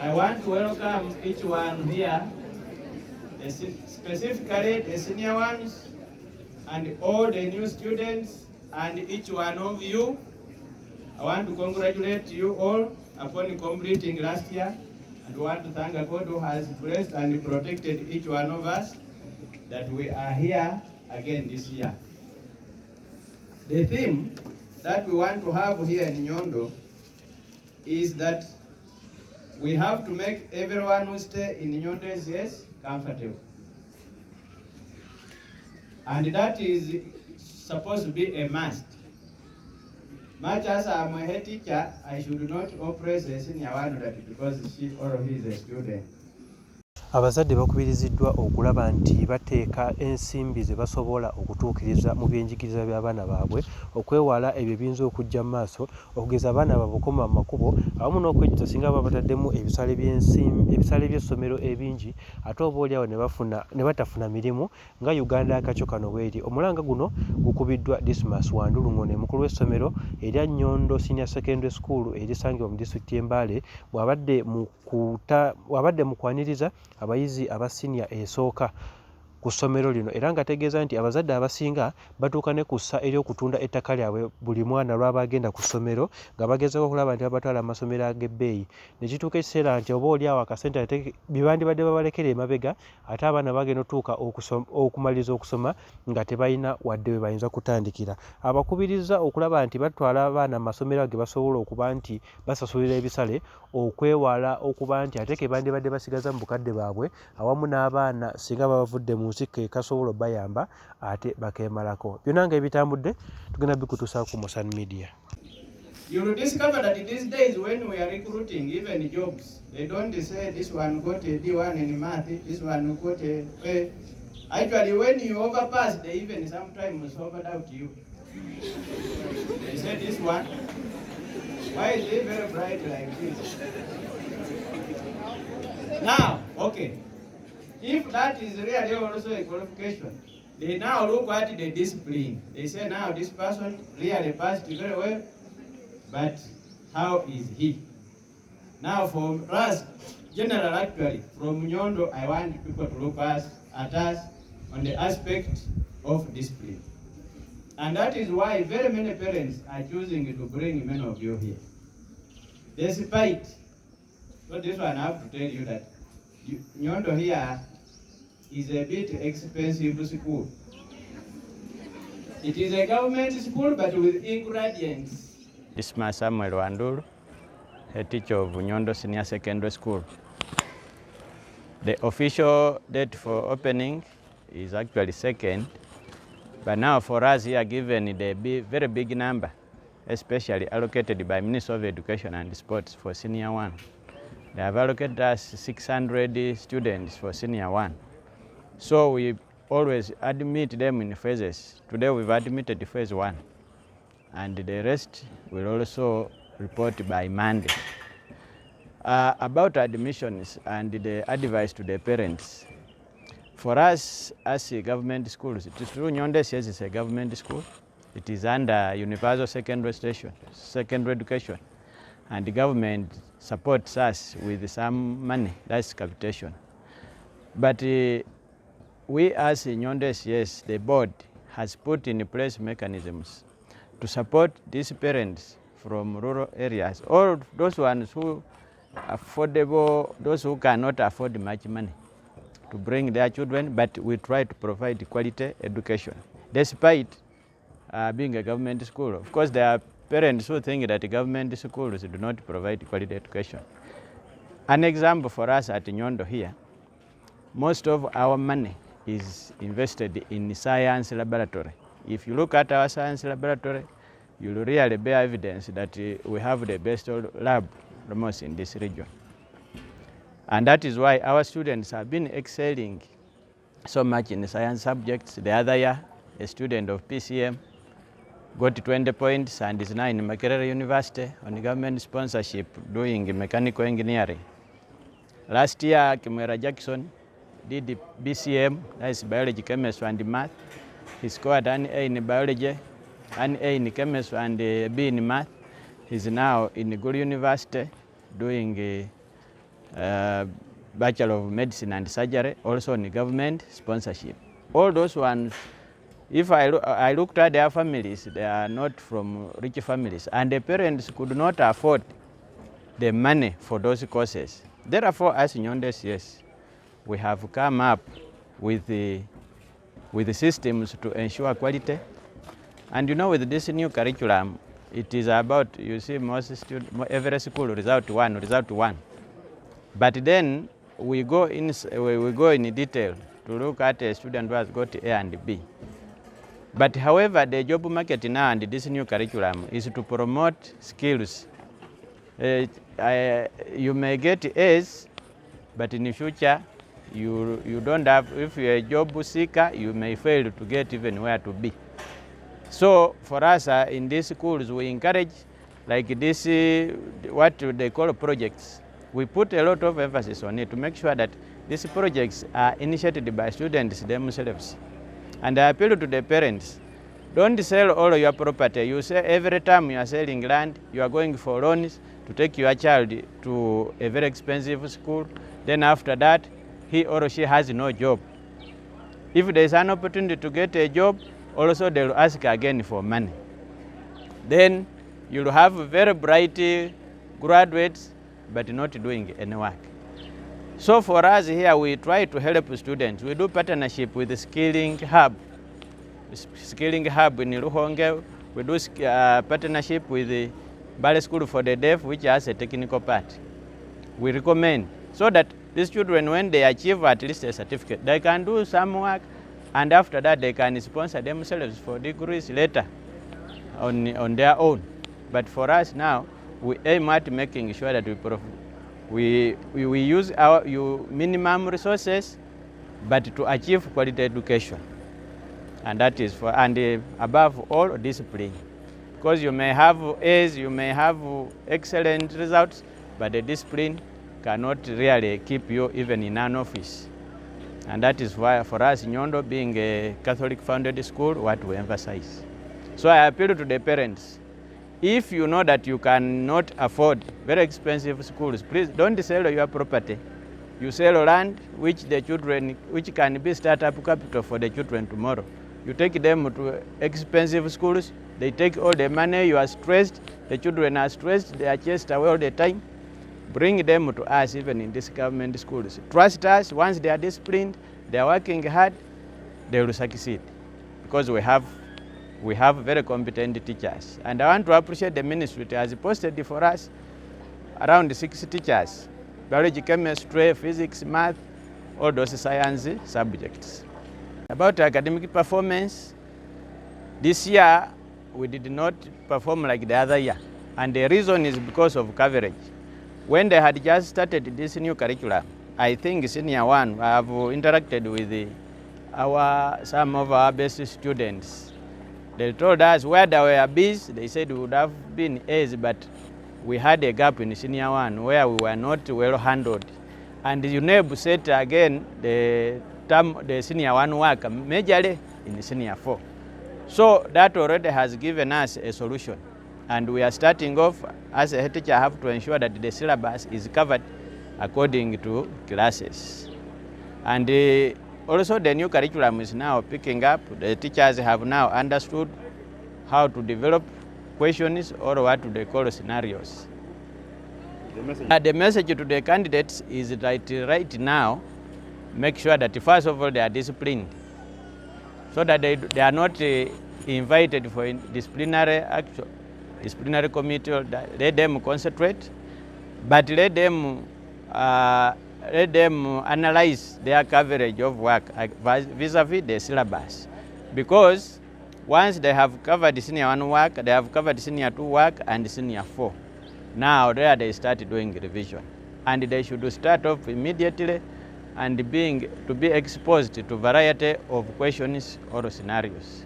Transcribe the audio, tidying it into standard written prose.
I want to welcome each one here, specifically the senior ones and all the new students and each one of you. I want to congratulate you all upon completing last year, and want to thank God who has blessed and protected each one of us that we are here again this year. The theme that we want to have here in Nyondo is that we have to make everyone who stay in Nyondo SCS comfortable. And that is supposed to be a must. Much as I'm a head teacher, I should not oppress the senior one that because she or he is a student. Abazadde bakubiriziddwa okulaba nti bateeka ensimbi ze basobola okutuukiriza mu byenjigiriza by'abaana baabwe okwewala ebyo ebiyinza okujja mu maaso okugeza abaana baabwe okoma mu makubo awamu n'okwejjusa singa baba bataddemu ebisale by'essomero ebingi ate obaolyawo ne batafuna mirimu nga Uganda akacyo kano bw'eri. Omulanga guno gukubiddwa Dismas Wandulu ng'ono mukulu w'essomero erya Nyondo Secondary School erisangibwa mu disitulikiti y'Embale bw'abadde mu kwaniriza abayizi aba senior esooka ku ssomero lino era nga ategeeza nti abazadde abasinga batuuka ne kussa eri okutunda ettaka lyabwe buli mwana lw'aba agenda ku ssomero nga bagezaako okulaba nti babatwala mu masomero ag'ebbeeyi ne kituuka ekiseera nti oba oliawo akasente bye bandibadde babalekera emabega ate abaana bagenda otuuka okumaliriza okusoma nga tebalina wadde we bayinza kutandikira. Abakubiriza okulaba nti batwala abaana mu masomero ge basobola okuba nti basasulira ebisale okwewala okuba nti ate ke bandibadde basigaza mu bukadde baabwe awamu n'abaana singa babavudde mu nsi ke kasobola bayamba ate bakemalako. Byonna nga ebitambudde tugenda bikutuusa ku Mosan Media. You will discover that these days when we are recruiting even jobs, they don't say this one got a D1 in math, this one got a A. Actually, when you overpass, they even sometimes overdoubt you. They say this one, why is he very bright like this? Now, okay, if that is really also a qualification, they now look at the discipline. They say now this person really passed very well, but how is he? Now for us, general actually, from Nyondo, I want people to look at us on the aspect of discipline. And that is why very many parents are choosing to bring many of you here. Despite, so this one I have to tell you that Nyondo here is a bit expensive school. It is a government school but with ingredients. Dismas Samuel Wandulu, head teacher of Nyondo Secondary School. The official date for opening is actually 2nd, but now for us here given the very big number, especially allocated by Ministry of Education and Sports for Senior 1. They have allocated us 600 students for Senior 1. So we always admit them in phases. Today we've admitted phase 1. And the rest will also report by Monday. About admissions and the advice to the parents. For us as a government schools, it is true Nyondo SCS is a government school. It is under Universal Secondary Education. And the government supports us with some money, that's capitation. But we as Nyondo SCS, the board has put in place mechanisms to support these parents from rural areas, or those ones who affordable, those who cannot afford much money to bring their children, but we try to provide quality education, despite being a government school. Of course, there are parents who think that government schools do not provide quality education. An example for us at Nyondo here, most of our money is invested in science laboratory. If you look at our science laboratory, you will really bear evidence that we have the best lab almost in this region. And that is why our students have been excelling so much in the science subjects. The other year, a student of PCM got 20 points and is now in Makerere University on government sponsorship doing mechanical engineering. Last year, Kimera Jackson did the BCM, that is biology, chemistry and math. He scored an A in biology, an A in chemistry and a B in math. He's now in Gulu University doing Bachelor of Medicine and Surgery, also on government sponsorship. All those ones, if I looked at their families, they are not from rich families, and the parents could not afford the money for those courses. Therefore, as Nyondo CS, we have come up with the systems to ensure quality. And you know, with this new curriculum, it is about, you see, every school result one. But then we go in detail to look at a student who has got A and B. But however, the job market now and this new curriculum is to promote skills. You may get A's, but in the future, you don't have, if you're a job seeker, you may fail to get even where to be. So for us in these schools, we encourage like this, what they call projects. We put a lot of emphasis on it to make sure that these projects are initiated by students themselves. And I appeal to the parents, don't sell all your property. You say every time you are selling land, you are going for loans to take your child to a very expensive school. Then after that, he or she has no job. If there is an opportunity to get a job, also they will ask again for money. Then you will have very bright graduates, but not doing any work. So for us here, we try to help students. We do partnership with the Skilling Hub. Skilling Hub in Ruhonge. We do partnership with the Ballet School for the Deaf, which has a technical part. We recommend so that these children, when they achieve at least a certificate, they can do some work, and after that they can sponsor themselves for degrees later on their own. But for us now, we aim at making sure that we use our minimum resources, but to achieve quality education. And that is for, and above all, discipline. Because you may have A's, you may have excellent results, but the discipline cannot really keep you even in an office. And that is why for us, Nyondo being a Catholic founded school, what we emphasize. So I appeal to the parents. If you know that you cannot afford very expensive schools, please don't sell your property. You sell land which can be startup capital for the children tomorrow. You take them to expensive schools, they take all the money, you are stressed, the children are stressed, they are chased away all the time. Bring them to us even in these government schools. Trust us, once they are disciplined, they are working hard, they will succeed. Because we have very competent teachers. And I want to appreciate the ministry. It has posted for us around 6 teachers, biology, chemistry, physics, math, all those science subjects. About academic performance, this year we did not perform like the other year. And the reason is because of coverage. When they had just started this new curriculum, I think senior one, I have interacted with some of our best students. They told us where there were B's, they said we would have been A's, but we had a gap in senior one where we were not well handled. And UNEB set again the senior one work majorly in senior 4. So that already has given us a solution. And we are starting off, as a head teacher, I have to ensure that the syllabus is covered according to classes. And also the new curriculum is now picking up. The teachers have now understood how to develop questions or what they call scenarios. The message to the candidates is that right now, make sure that first of all they are disciplined, so that they are not invited for disciplinary action. Disciplinary committee, let them concentrate, but let them analyze their coverage of work vis-a-vis the syllabus. Because once they have covered senior 1 work, they have covered senior 2 work and senior 4. Now there they start doing revision. And they should start off immediately and to be exposed to variety of questions or scenarios.